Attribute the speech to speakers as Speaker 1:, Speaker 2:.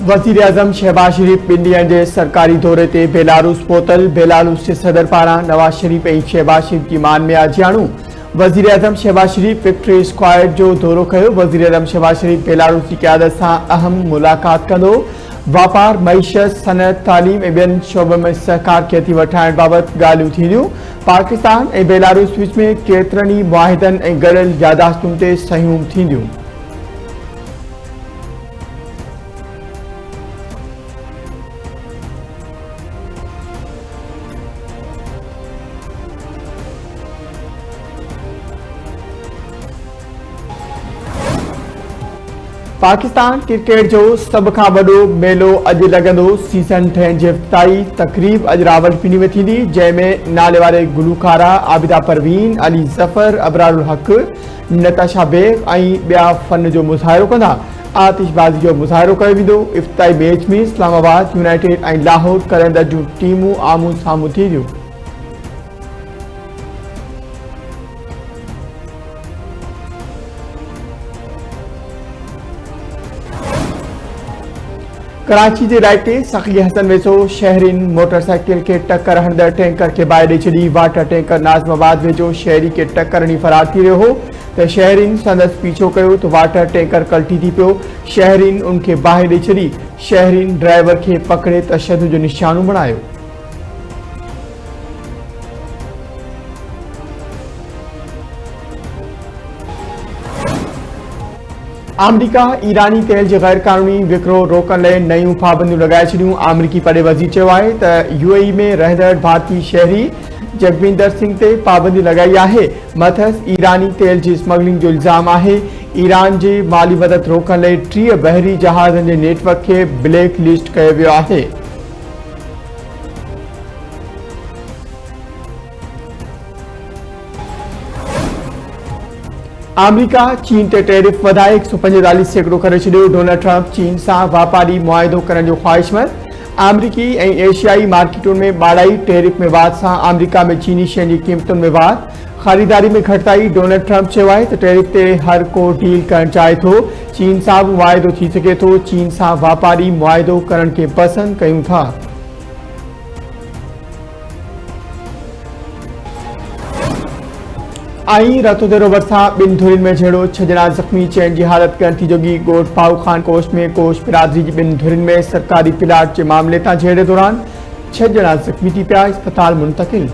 Speaker 1: वज़ीर आज़म शहबाज शरीफ ॿिनि ॾींहनि जे सरकारी दौरे ते बेलारूस पहुतल। बेलारूस जे सदर पारां नवाज शरीफ ऐं शहबाज शरीफ जी मान में आजियाणू। वज़ीर आज़म शहबाज शरीफ विक्ट्री स्क्वायर जो दौरो कयो। वज़ीर आज़म शहबाज शरीफ बेलारूस की क़यादत सां अहम मुलाक़ात कंदो। वापार, मईशत, सनत, तालीम ऐं ॿियनि शोबनि में सहकार खे हथी वठाइण बाबति ॻाल्हियूं थींदियूं। पाकिस्तान ऐं बेलारूस विच में केतिरनि ई मुआहिदनि ऐं गॾियल यादाश्तुनि ते सहियूं थींदियूं। पाकिस्तान क्रिकेट जो सब खां वॾो मेलो अॼु लॻंदो। सीज़न ठहिण जी इफ़्तिताही तक़रीब अॼु रावलपिंडी में थींदी, जंहिंमें नाले वारे गुलूकारा आबिदा परवीन, अली ज़फ़र, अबरारुल हक़, नताशा बेग ऐं ॿिया फ़न जो मुज़ाहिरो कंदा। आतिशबाज़ी जो मुज़ाहिरो कयो वेंदो। इफ़्तिताही मैच में इस्लामाबाद यूनाइटेड ऐं लाहौर कलंदर जूं टीमूं आम्हूं साम्हूं थींदियूं। कराची जे इलाइक़े सखी हसन वेझो शहरीन मोटरसाइकिल के टक्कर हणंदड़ टैंकर के ॿाहि ॾेई छॾी। वाटर टैंकर नाज़माबाद वेझो शहरी के टक्कर हणी फरार थी रहियो हो त शहरीन संदसि पीछो कयो त वाटर टैंकर कल्टी थी पियो। शहरीन उनखे ॿाहि ॾेई छॾी। शहरीन ड्राइवर खे पकड़े तशद्दुद जो निशानो बणायो। अमरीका ईरानी तेल जे गैर कानूनी विकिरो रोकण लाइ नयूं पाबंदियूं लॻाए छॾियूं। अमरीकी पड़े वज़ीर चयो आहे त यूएई में रहंदड़ भारतीय शहरी जगविंदर सिंह ते पाबंदी लॻाई आहे। मथसि ईरानी तेल जी स्मगलिंग जो इल्ज़ाम आहे। ईरान जी माली मदद रोकण लाइ 30 बहरी जहाज़नि जे नेटवर्क खे ब्लैक लिस्ट कयो वियो आहे। अमरीका चीन ते टैरिफ वधाए 145% करे छॾियो। डोनाल्ड ट्रंप चीन सां वापारी मुआहिदो करण जो ख़्वाहिशमंद। अमरीकी ऐं एशियाई मार्केटुनि में ॿाड़ाई, टैरिफ में वाध सां अमरीका में चीनी शयुनि जी क़ीमतुनि में वाध, ख़रीदारी में घटिताई। डोनाल्ड ट्रंप चयो आहे त टैरिफ ते हर को डील करणु चाहे थो। चीन सां बि मुआहिदो थी सघे थो। चीन सां वापारी मुआहिदो करण खे पसंदि कयूं था। आई रतोदेरो भरिसां 2 धुरियुनि में झेड़ो, 6 ॼणा ज़ख़्मी, चइण जी हालत करण थी जोगी। ॻोठ पाऊ खान कोस्ट में कोश बिरादरी जी 2 धुरियुनि में सरकारी प्लाट जे मामले तां झेड़े दौरान 6 ॼणा ज़ख़्मी थी पिया, अस्पताल मुंतक़िल।